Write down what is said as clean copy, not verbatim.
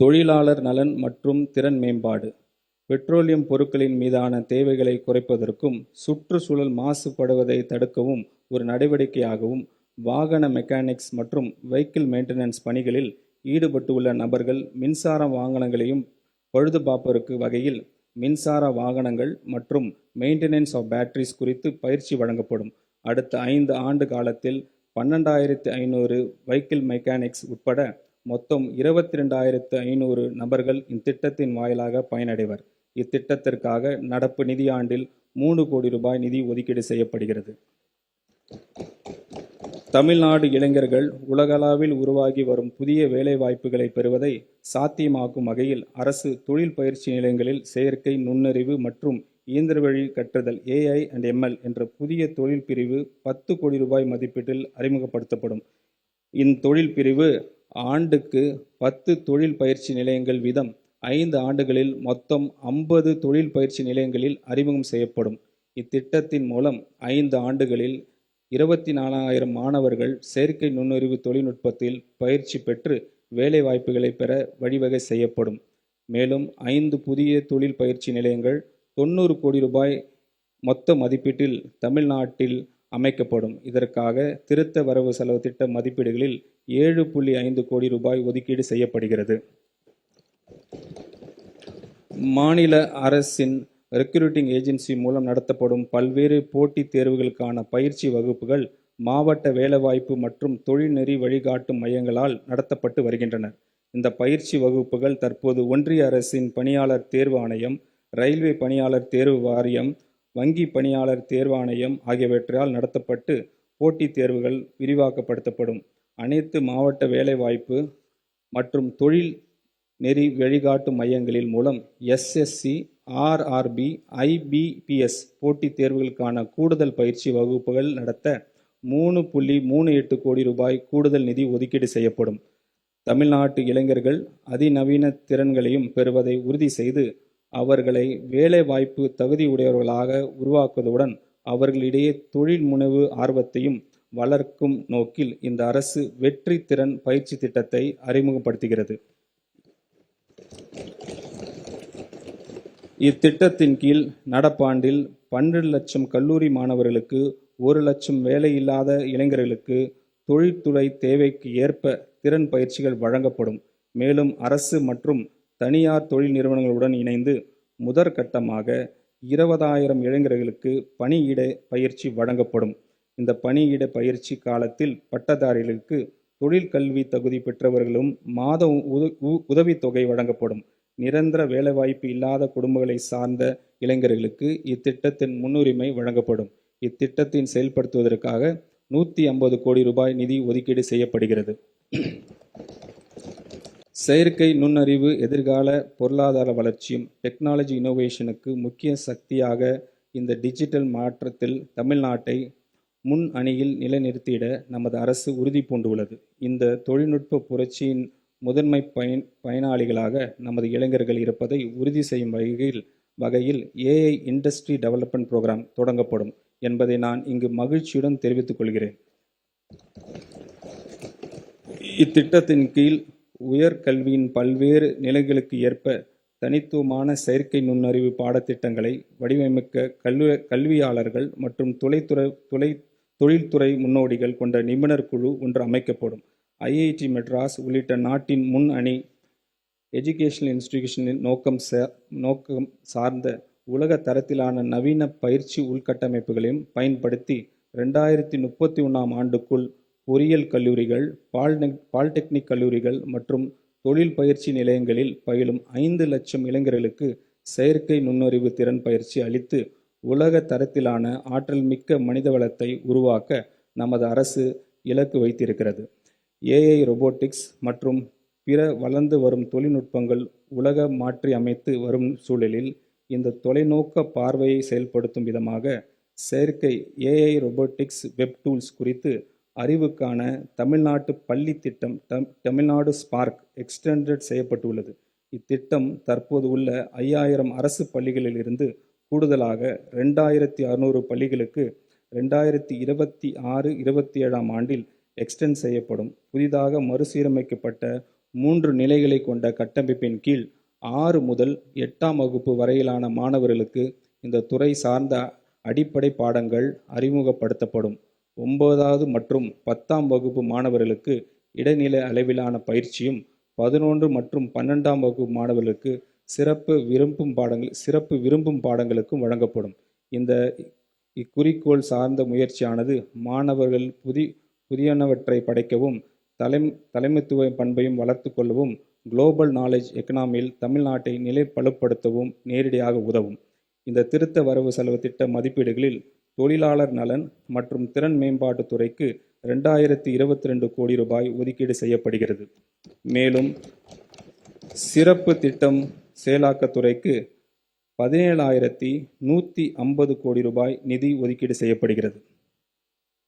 தொழிலாளர் நலன் மற்றும் திறன் மேம்பாடு. பெட்ரோலியம் பொருட்களின் மீதான தேவைகளை குறைப்பதற்கும் சுற்றுச்சூழல் மாசுபடுவதை தடுக்கவும் ஒரு நடவடிக்கையாகவும் வாகன மெக்கானிக்ஸ் மற்றும் வெஹிக்கிள் மெயின்டெனன்ஸ் பணிகளில் ஈடுபட்டுள்ள நபர்கள் மின்சார வாகனங்களையும் பழுதுபார்ப்பதற்கு வகையில் மின்சார வாகனங்கள் மற்றும் மெயின்டெனன்ஸ் ஆஃப் பேட்டரிஸ் குறித்து பயிற்சி வழங்கப்படும். அடுத்த 5 ஆண்டு காலத்தில் 12,500 வெஹிக்கிள் மெக்கானிக்ஸ் உட்பட மொத்தம் 22,500 நபர்கள் இத்திட்டத்தின் வாயிலாக பயனடைவர். இத்திட்டத்திற்காக நடப்பு நிதியாண்டில் 3 கோடி ரூபாய் நிதி ஒதுக்கீடு செய்யப்படுகிறது. தமிழ்நாடு இளைஞர்கள் உலகளவில் உருவாகி வரும் புதிய வேலைவாய்ப்புகளை பெறுவதை சாத்தியமாக்கும் வகையில் அரசு தொழில் பயிற்சி நிலையங்களில் செயற்கை நுண்ணறிவு மற்றும் இயந்திரவழி கற்றல் AI&ML என்ற புதிய தொழில் பிரிவு 10 கோடி ரூபாய் மதிப்பீட்டில் அறிமுகப்படுத்தப்படும். இத்தொழில் பிரிவு ஆண்டுக்கு 10 தொழில் பயிற்சி நிலையங்கள் வீதம் 5 ஆண்டுகளில் மொத்தம் 50 தொழில் பயிற்சி நிலையங்களில் அறிமுகம் செய்யப்படும். இத்திட்டத்தின் மூலம் 5 ஆண்டுகளில் 24,000 மாணவர்கள் செயற்கை நுண்ணறிவு தொழில்நுட்பத்தில் பயிற்சி பெற்று வேலை வாய்ப்புகளை பெற வழிவகை செய்யப்படும். மேலும் 5 புதிய தொழில் பயிற்சி நிலையங்கள் 90 கோடி ரூபாய் மொத்த மதிப்பீட்டில் தமிழ்நாட்டில் அமைக்கப்படும். இதற்காக திருத்த வரவு செலவு திட்ட மதிப்பீடுகளில் 7.5 கோடி ரூபாய் ஒதுக்கீடு செய்யப்படுகிறது. மாநில அரசின் ரெக்ரூட்டிங் ஏஜென்சி மூலம் நடத்தப்படும் பல்வேறு போட்டித் தேர்வுகளுக்கான பயிற்சி வகுப்புகள் மாவட்ட வேலைவாய்ப்பு மற்றும் தொழில்நெறி வழிகாட்டும் மையங்களால் நடத்தப்பட்டு வருகின்றன. இந்த பயிற்சி வகுப்புகள் தற்போது ஒன்றிய அரசின் பணியாளர் தேர்வு ஆணையம், ரயில்வே பணியாளர் தேர்வு வாரியம், வங்கி பணியாளர் தேர்வாணையம் ஆகியவற்றால் நடத்தப்பட்டு போட்டித் தேர்வுகள் விரிவாக்கப்படுத்தப்படும். அனைத்து மாவட்ட வேலைவாய்ப்பு மற்றும் தொழில் நெறி வழிகாட்டும் மையங்களின் மூலம் SSC, RRB, IBPS போட்டித் தேர்வுகளுக்கான கூடுதல் பயிற்சி வகுப்புகள் நடத்த 3.38 கோடி ரூபாய் கூடுதல் நிதி ஒதுக்கீடு செய்யப்படும். தமிழ்நாட்டு இளைஞர்கள் அதிநவீன திறன்களையும் பெறுவதை உறுதி செய்து அவர்களை வேலைவாய்ப்பு தகுதியுடையவர்களாக உருவாக்குவதுடன் அவர்களிடையே தொழில் முனைவு ஆர்வத்தையும் வளர்க்கும் நோக்கில் இந்த அரசு வெற்றி திறன் பயிற்சி திட்டத்தை அறிமுகப்படுத்துகிறது. இத்திட்டத்தின் கீழ் நடப்பாண்டில் 12 லட்சம் கல்லூரி மாணவர்களுக்கு 1 லட்சம் வேலையில்லாத இளைஞர்களுக்கு தொழில்துறை தேவைக்கு ஏற்ப திறன் பயிற்சிகள் வழங்கப்படும். மேலும் அரசு மற்றும் தனியார் தொழில் நிறுவனங்களுடன் இணைந்து முதற்கட்டமாக 20,000 இளைஞர்களுக்கு பணியிட பயிற்சி வழங்கப்படும். இந்த பணியிட பயிற்சி காலத்தில் பட்டதாரிகளுக்கு தொழிற்கல்வி தகுதி பெற்றவர்களும் மாத உதவித்தொகை வழங்கப்படும். நிரந்தர வேலைவாய்ப்பு இல்லாத குடும்பங்களை சார்ந்த இளைஞர்களுக்கு இத்திட்டத்தின் முன்னுரிமை வழங்கப்படும். இத்திட்டத்தின் செயல்படுத்துவதற்காக 150 கோடி ரூபாய் நிதி ஒதுக்கீடு செய்யப்படுகிறது. செயற்கை நுண்ணறிவு எதிர்கால பொருளாதார வளர்ச்சியும் டெக்னாலஜி இன்னோவேஷனுக்கு முக்கிய சக்தியாக இந்த டிஜிட்டல் மாற்றத்தில் தமிழ்நாட்டை முன் அணியில் நிலைநிறுத்திட நமது அரசு உறுதி பூண்டுள்ளது. இந்த தொழில்நுட்ப புரட்சியின் முதன்மை பயனாளிகளாக நமது இளைஞர்கள் இருப்பதை உறுதி செய்யும் வகையில் AI இண்டஸ்ட்ரி டெவலப்மெண்ட் புரோகிராம் தொடங்கப்படும் என்பதை நான் இங்கு மகிழ்ச்சியுடன் தெரிவித்துக் கொள்கிறேன். இத்திட்டத்தின் கீழ் உயர்கல்வியின் பல்வேறு நிலைகளுக்கு ஏற்ப தனித்துவமான செயற்கை நுண்ணறிவு பாடத்திட்டங்களை வடிவமைக்க கல்வியாளர்கள் மற்றும் தொழில்துறை முன்னோடிகள் கொண்ட நிபுணர் குழு ஒன்று அமைக்கப்படும். IIT மெட்ராஸ் உள்ளிட்ட நாட்டின் முன் அணி எஜுகேஷனல் இன்ஸ்டிடியூஷனின் நோக்கம் சார்ந்த உலக தரத்திலான நவீன பயிற்சி உள்கட்டமைப்புகளையும் பயன்படுத்தி 2031ஆம் ஆண்டுக்குள் பொறியியல் கல்லூரிகள், பாலிடெக்னிக் கல்லூரிகள் மற்றும் தொழில் பயிற்சி நிலையங்களில் பயிலும் 5 லட்சம் இளைஞர்களுக்கு செயற்கை நுண்ணறிவு திறன் பயிற்சி அளித்து உலக தரத்திலான ஆற்றல் மிக்க மனிதவளத்தை உருவாக்க நமது அரசு இலக்கு வைத்திருக்கிறது. AI, ரொபோட்டிக்ஸ் மற்றும் பிற வளர்ந்து வரும் தொழில்நுட்பங்கள் உலக மாற்றி அமைத்து வரும் சூழலில் இந்த தொலைநோக்க பார்வையை செயல்படுத்தும் விதமாக செயற்கை AI, ரொபோட்டிக்ஸ், வெப் டூல்ஸ் குறித்து அறிவுக்கான தமிழ்நாட்டு பள்ளி திட்டம் தமிழ்நாடு ஸ்பார்க் எக்ஸ்டெண்டட் செய்யப்பட்டுள்ளது. இத்திட்டம் தற்போது உள்ள 5,000 அரசு பள்ளிகளில் இருந்து கூடுதலாக 2,600 பள்ளிகளுக்கு 2026-27ஆம் ஆண்டில் எக்ஸ்டெண்ட் செய்யப்படும். புதிதாக மறுசீரமைக்கப்பட்ட 3 நிலைகளை கொண்ட கட்டமைப்பின் கீழ் 6 முதல் 8ஆம் வகுப்பு வரையிலான மாணவர்களுக்கு இந்த துறை சார்ந்த அடிப்படை பாடங்கள் அறிமுகப்படுத்தப்படும். 9வது மற்றும் 10ஆம் வகுப்பு மாணவர்களுக்கு இடைநிலை அளவிலான பயிற்சியும், 11 மற்றும் 12ஆம் வகுப்பு மாணவர்களுக்கு சிறப்பு விரும்பும் பாடங்களுக்கும் வழங்கப்படும். இக்குறிக்கோள் சார்ந்த முயற்சியானது மாணவர்கள் புதியனவற்றை படைக்கவும், தலைமைத்துவ பண்பையும் வளர்த்து கொள்ளவும், குளோபல் நாலேஜ் எக்கனாமியில் தமிழ்நாட்டை நிலைப்படுத்தவும் நேரடியாக உதவும். இந்த திருத்த வரவு செலவு திட்ட மதிப்பீடுகளில் தொழிலாளர் நலன் மற்றும் திறன் மேம்பாட்டுத் துறைக்கு 2022 கோடி ரூபாய் ஒதுக்கீடு செய்யப்படுகிறது. மேலும் சிறப்பு திட்டம் செயலாக்கத்துறைக்கு 17,150 கோடி ரூபாய் நிதி ஒதுக்கீடு செய்யப்படுகிறது.